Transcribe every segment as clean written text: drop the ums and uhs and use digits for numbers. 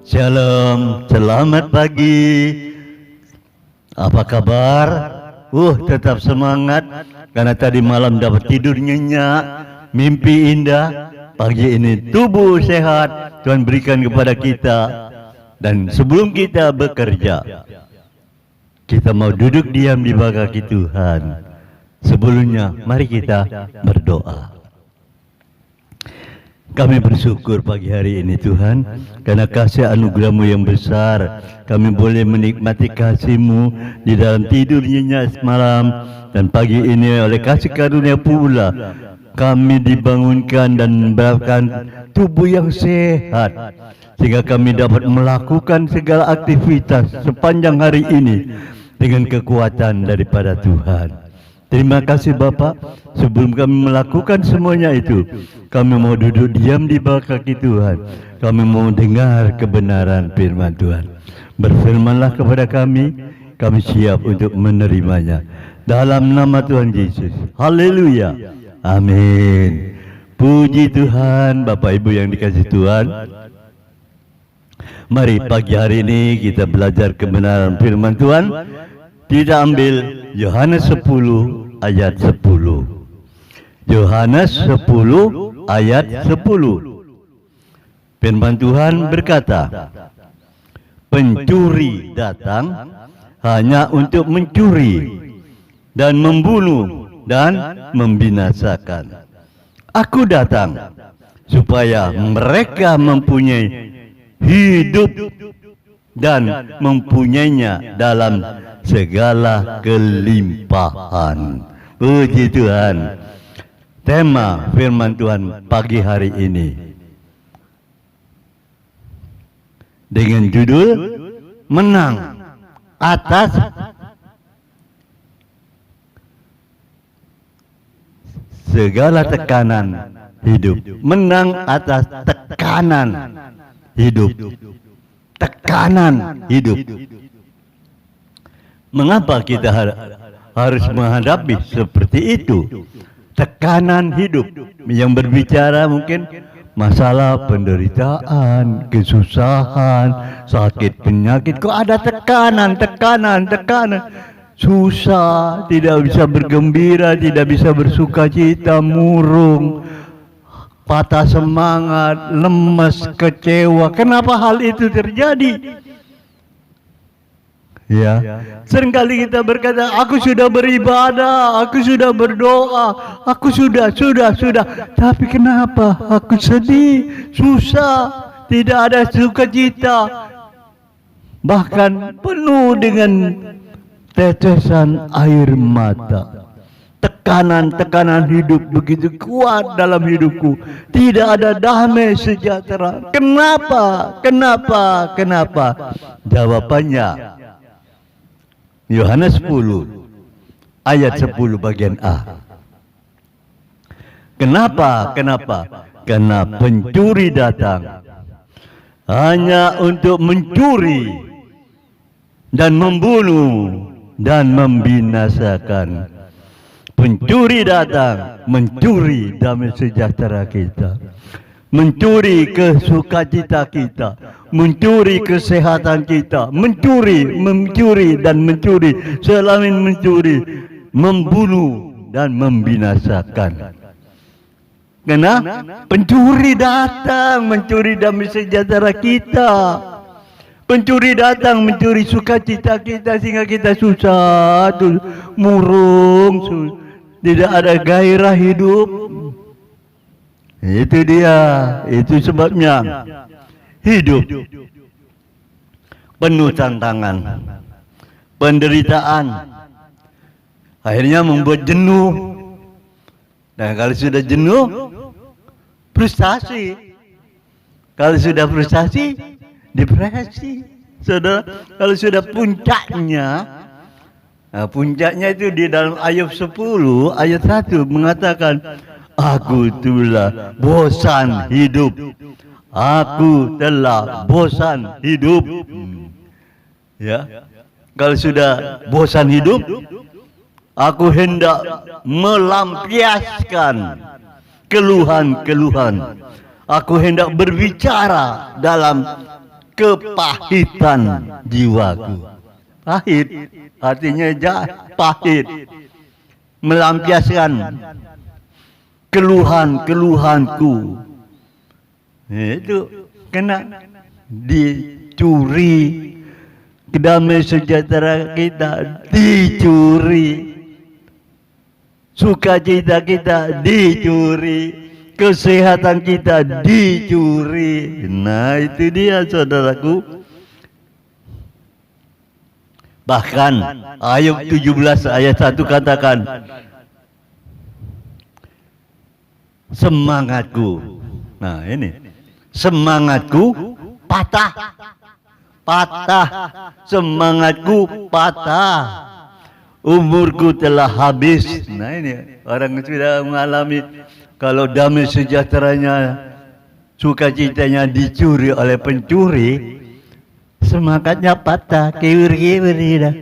Shalom, selamat pagi. Apa kabar? Tetap semangat karena tadi malam dapat tidur nyenyak, mimpi indah. Pagi ini tubuh sehat Tuhan berikan kepada kita. Dan sebelum kita bekerja, kita mau duduk diam di bawah kaki Tuhan. Sebelumnya, mari kita berdoa. Kami bersyukur pagi hari ini Tuhan, karena kasih anugerah-Mu yang besar, kami boleh menikmati kasih-Mu di dalam tidur nyenyak semalam, dan pagi ini oleh kasih karunia pula, kami dibangunkan dan mendapatkan tubuh yang sehat, sehingga kami dapat melakukan segala aktivitas sepanjang hari ini dengan kekuatan daripada Tuhan. Terima kasih Bapak. Sebelum kami melakukan semuanya itu, kami mau duduk diam di bawah kaki Tuhan. Kami mau dengar kebenaran firman Tuhan. Berfirmanlah kepada kami siap untuk menerimanya. Dalam nama Tuhan Yesus. Haleluya. Amin. Puji Tuhan. Bapak Ibu yang dikasihi Tuhan, mari pagi hari ini kita belajar kebenaran firman Tuhan. Kita ambil Yohanes 10 ayat 10. Yohanes 10 ayat 10. Firman Tuhan berkata, pencuri datang hanya untuk mencuri dan membunuh dan membinasakan. Aku datang supaya mereka mempunyai hidup dan mempunyainya dalam segala kelimpahan. Puji Tuhan. Tema firman Tuhan pagi hari ini dengan judul menang atas segala tekanan hidup. Menang atas tekanan hidup. Tekanan hidup. Mengapa kita harus menghadapi seperti itu? Tekanan hidup yang berbicara mungkin masalah penderitaan, kesusahan, sakit, penyakit. Kok ada tekanan. Susah, tidak bisa bergembira, tidak bisa bersukacita, murung, patah semangat, lemes, kecewa. Kenapa hal itu terjadi? Ya, seringkali kita berkata, aku sudah beribadah, aku sudah berdoa, aku sudah. Tapi kenapa aku sedih, susah, tidak ada sukacita, bahkan penuh dengan tetesan air mata. Tekanan hidup begitu kuat dalam hidupku. Tidak ada damai sejahtera. Kenapa? Jawabannya Yohanes 10 ayat 10 bagian A. Kenapa? Karena pencuri datang hanya untuk mencuri dan membunuh dan membinasakan. Pencuri datang mencuri damai sejahtera kita, mencuri kesukacita kita, mencuri kesehatan kita, mencuri, selain mencuri, membunuh dan membinasakan. Karena pencuri datang mencuri damai sejahtera kita. Pencuri datang mencuri sukacita kita sehingga kita susah, murung, tidak ada gairah hidup. Itu dia, itu sebabnya hidup penuh tantangan, penderitaan, akhirnya membuat jenuh. Dan kalau sudah jenuh, frustasi. Kalau sudah frustasi, depresi. Kalau sudah puncaknya, puncaknya itu di dalam ayat 10 ayat 1 mengatakan, aku telah bosan hidup. Aku telah bosan hidup. Ya, kalau sudah bosan hidup, aku hendak melampiaskan keluhan-keluhan. Aku hendak berbicara dalam kepahitan jiwaku. Pahit, artinya pahit. Melampiaskan keluhan-keluhanku. Itu kena dicuri. Damai sejahtera kita dicuri. Sukacita kita dicuri. Kesehatan kita dicuri. Nah, itu dia saudaraku. Bahkan Ayub 17 ayat 1 katakan, semangatku. Nah, ini semangatku patah. Patah. Semangatku patah. Umurku telah habis. Nah, ini orang sudah mengalami kalau damai sejahteranya, sukacitanya dicuri oleh pencuri, semangatnya patah, kiwir-kiwir dah.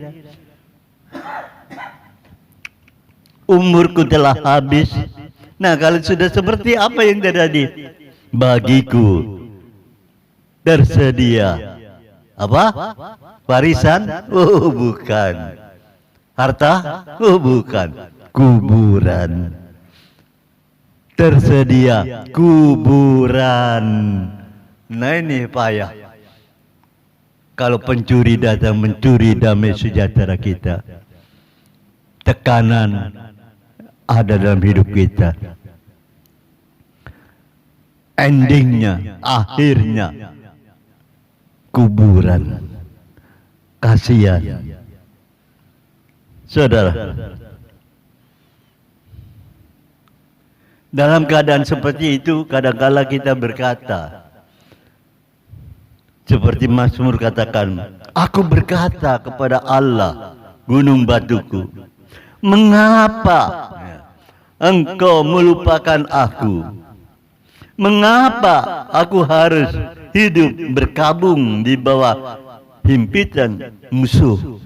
Umurku telah habis. Nah, kalau sudah seperti apa yang terjadi? Bagiku tersedia apa? Warisan? Oh, bukan. Harta? Oh, bukan. Kuburan. Tersedia kuburan. Nah, ini payah. Kalau pencuri datang mencuri damai sejahtera kita, tekanan ada dalam hidup kita. Endingnya, akhirnya kuburan. Kasihan. Saudara, dalam keadaan seperti itu, kadang-kala kita berkata, seperti Mazmur katakan, aku berkata kepada Allah, gunung batuku, mengapa engkau melupakan aku? Mengapa aku harus hidup berkabung di bawah himpitan musuh?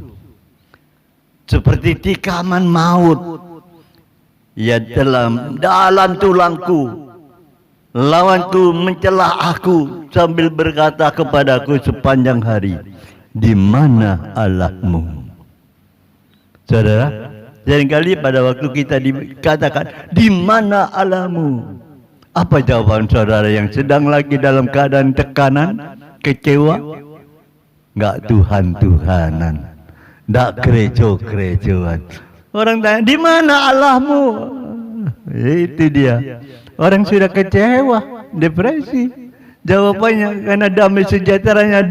Seperti tikaman maut ya dalam tulangku, lawanku mencela aku sambil berkata kepadaku sepanjang hari, di mana Allahmu? Saudara, seringkali pada waktu kita dikatakan di mana Allahmu, apa jawaban saudara yang sedang lagi dalam keadaan tekanan, kecewa? Enggak Tuhan-Tuhanan, enggak gerejo-gerejoan. Orang tanya, di mana Allahmu? Itu dia. Orang sudah kecewa, depresi. Jawabannya karena damai sejahteranya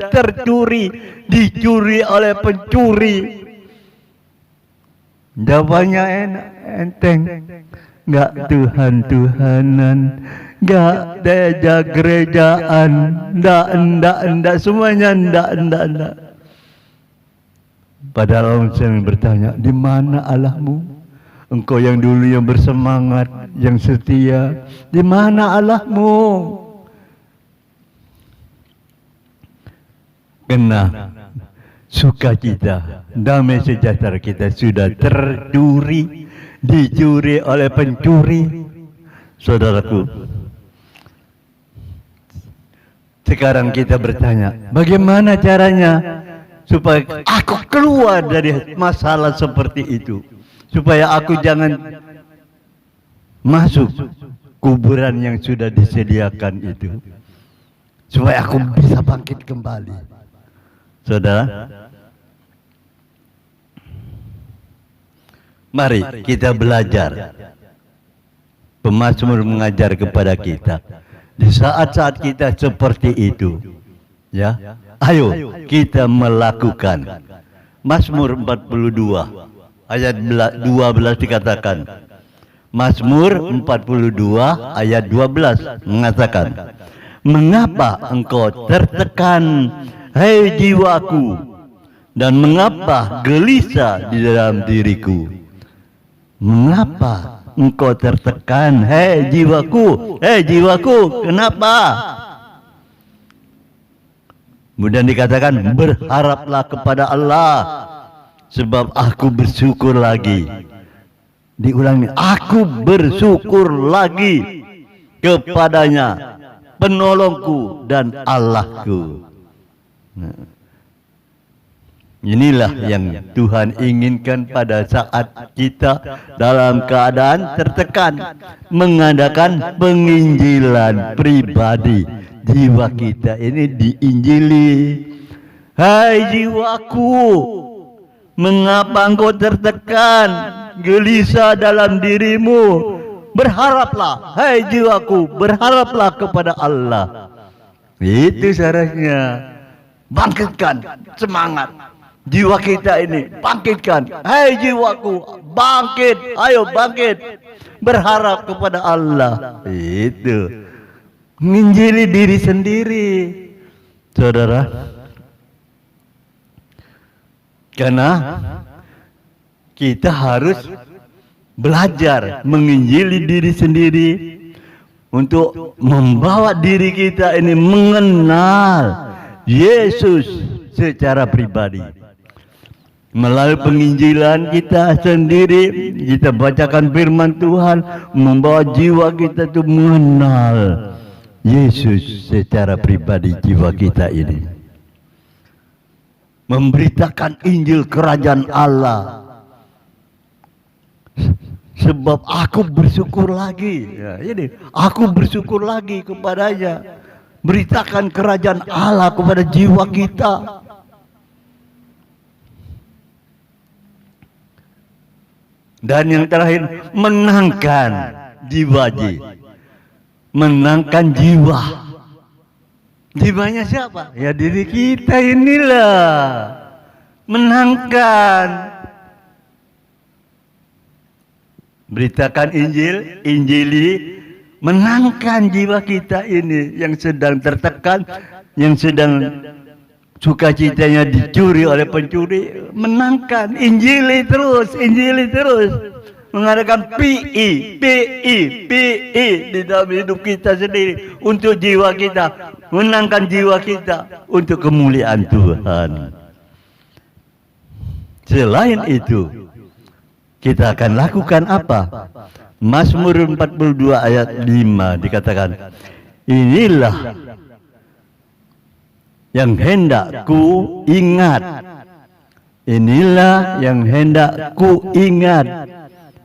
tercuri, dicuri oleh pencuri. Jawabannya enak, enteng. Enggak Tuhan-Tuhanan, enggak gereja-gerejaan, enggak semuanya enggak. Padahal orang sering bertanya, di mana Allahmu? Engkau yang dulu yang bersemangat, yang setia, di mana Allahmu? Karena sukacita, damai sejahtera kita sudah tercuri, dicuri oleh pencuri. Saudaraku, sekarang kita bertanya, bagaimana caranya supaya aku keluar dari masalah seperti itu, supaya aku jangan masuk kuburan yang sudah disediakan itu, supaya aku bisa bangkit kembali. Saudara, mari kita belajar. Pemazmur mengajar kepada kita di saat-saat kita seperti itu, ya, ayo kita melakukan. Mazmur 42 ayat 12 dikatakan, Mazmur 42 ayat 12 mengatakan, mengapa engkau tertekan, hai jiwaku, dan mengapa gelisah di dalam diriku? Mengapa engkau tertekan, hei jiwaku, kenapa? Kemudian dikatakan, berharaplah kepada Allah, sebab aku bersyukur lagi. Diulangi, aku bersyukur lagi kepadanya. penolongku dan Allahku. Nah, inilah yang Tuhan inginkan pada saat kita dalam keadaan tertekan, mengadakan penginjilan pribadi. Jiwa kita ini diinjili. Hai jiwaku, mengapa engkau tertekan, gelisah dalam dirimu? Berharaplah, hai jiwaku, berharaplah kepada Allah. Itu syaratnya. Bangkitkan semangat jiwa kita ini, bangkitkan. Hai jiwaku, bangkit, ayo bangkit. Berharap kepada Allah. Itu. Menginjili diri sendiri, saudara. Karena kita harus belajar menginjili diri sendiri untuk membawa diri kita ini mengenal Yesus secara pribadi. Melalui penginjilan kita sendiri, kita bacakan firman Tuhan, membawa jiwa kita itu mengenal Yesus secara pribadi. Jiwa kita ini memberitakan Injil kerajaan Allah. Sebab aku bersyukur lagi, ya, ini aku bersyukur lagi kepadanya. Beritakan kerajaan Allah kepada jiwa kita. Dan yang terakhir, menangkan jiwa. Menangkan jiwa. Jiwanya siapa? Ya diri kita inilah. Menangkan. Beritakan Injil, injili, menangkan jiwa kita ini yang sedang tertekan, yang sedang sukacitanya dicuri oleh pencuri. Menangkan, injili terus, mengadakan PI di dalam hidup kita sendiri untuk jiwa kita, menangkan jiwa kita untuk kemuliaan Tuhan. Selain itu, kita akan lakukan apa? Mazmur 42 ayat 5 dikatakan, inilah yang hendak ku ingat. Inilah yang hendak ku ingat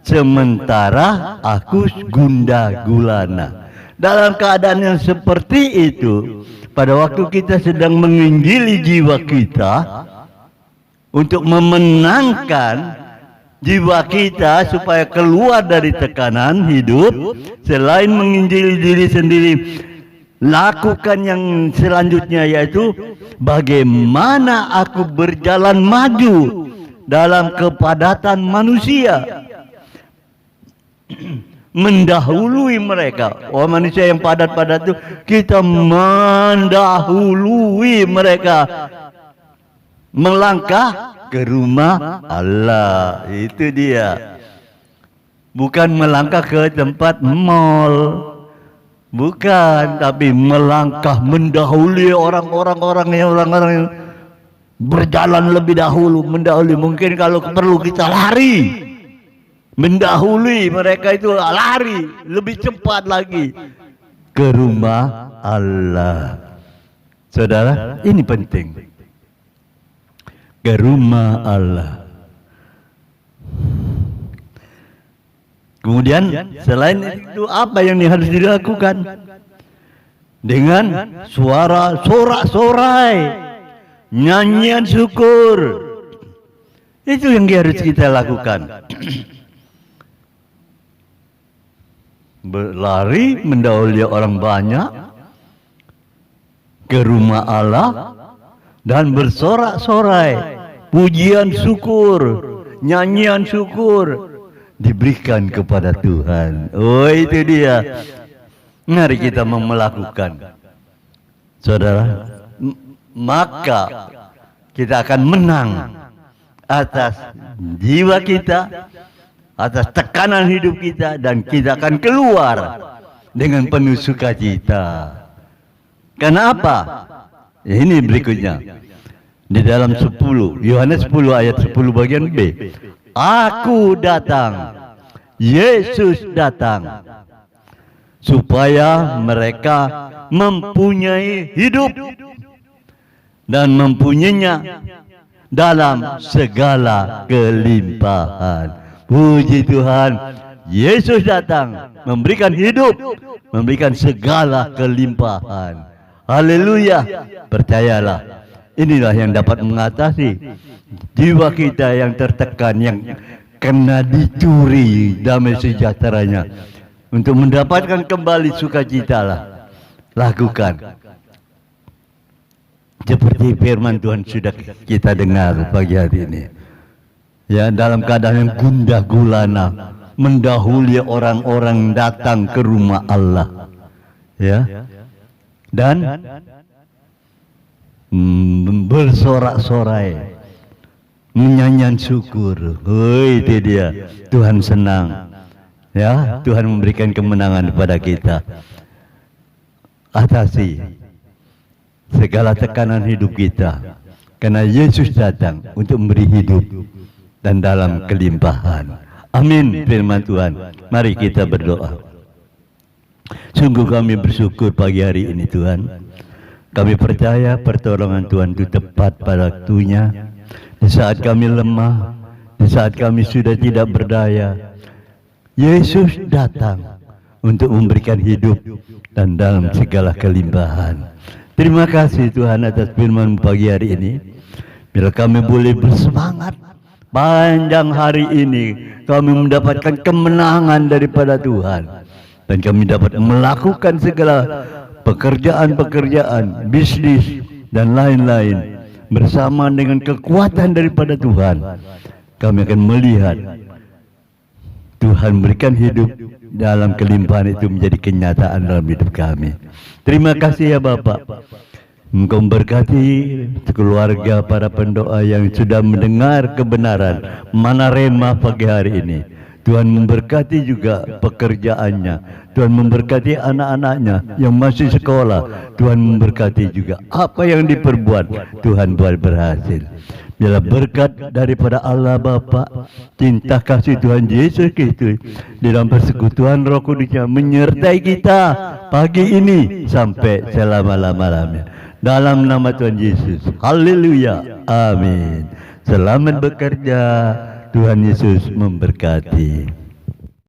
sementara aku gundah gulana. Dalam keadaan yang seperti itu, pada waktu kita sedang menginjili jiwa kita untuk memenangkan jiwa kita supaya keluar dari tekanan hidup, selain menginjili diri sendiri, lakukan yang selanjutnya, yaitu bagaimana aku berjalan maju dalam kepadatan manusia, mendahului mereka. Oh, manusia yang padat-padat itu kita mendahului mereka, melangkah ke rumah Allah. Itu dia. Bukan melangkah ke tempat mall, bukan, tapi melangkah mendahului orang-orang yang berjalan lebih dahulu, mendahului. Mungkin kalau perlu kita lari, mendahului mereka itu, lari lebih cepat lagi ke rumah Allah. Saudara, ini penting. Ke rumah Allah. Kemudian selain itu apa yang harus dilakukan? Dengan suara sorak-sorai, nyanyian syukur. Itu yang harus kita lakukan. Berlari mendahului orang banyak ke rumah Allah dan bersorak-sorai, pujian syukur, nyanyian syukur diberikan kepada Tuhan. Oh, itu dia. Mari kita melakukan, saudara. Maka kita akan menang atas jiwa kita, atas tekanan hidup kita, dan kita akan keluar dengan penuh sukacita. Kenapa? Ini berikutnya. Di dalam 10, Yohanes 10 ayat 10 bagian B. Aku datang, Yesus datang, supaya mereka mempunyai hidup dan mempunyainya dalam segala kelimpahan. Puji Tuhan, Yesus datang memberikan hidup, memberikan segala kelimpahan. Haleluya. Percayalah, inilah yang dapat mengatasi jiwa kita yang tertekan, yang kena dicuri damai sejahteranya. Untuk mendapatkan kembali sukacita lah, lakukan seperti firman Tuhan sudah kita dengar pagi hari ini. Ya, dalam keadaan yang gundah gulana, mendahului orang-orang datang ke rumah Allah. Ya. Dan bersorak-sorai, menyanyikan syukur. Itu dia, Tuhan senang. Ya, Tuhan memberikan kemenangan kepada kita. Atasi segala tekanan hidup kita, karena Yesus datang untuk memberi hidup dan dalam kelimpahan. Amin firman Tuhan. Mari kita berdoa. Sungguh kami bersyukur pagi hari ini Tuhan. Kami percaya pertolongan Tuhan itu tepat pada waktunya. Di saat kami lemah, di saat kami sudah tidak berdaya, Yesus datang untuk memberikan hidup dan dalam segala kelimpahan. Terima kasih Tuhan atas firman pagi hari ini. Bila kami boleh bersemangat panjang hari ini, kami mendapatkan kemenangan daripada Tuhan, dan kami dapat melakukan segala pekerjaan-pekerjaan, bisnis dan lain-lain bersama dengan kekuatan daripada Tuhan. Kami akan melihat Tuhan berikan hidup dalam kelimpahan itu menjadi kenyataan dalam hidup kami. Terima kasih ya Bapak. Engkau memberkati keluarga para pendoa yang sudah mendengar kebenaran Mana Rema pagi hari ini. Tuhan memberkati juga pekerjaannya. Tuhan memberkati anak-anaknya yang masih sekolah. Tuhan memberkati juga apa yang diperbuat. Tuhan buat berhasil. Biarlah berkat daripada Allah Bapa, cinta kasih Tuhan Yesus Kristus di dalam persekutuan Roh Kudusnya menyertai kita pagi ini sampai selama-lamanya. Dalam nama Tuhan Yesus. Haleluya. Amin. Selamat bekerja. Tuhan Yesus memberkati.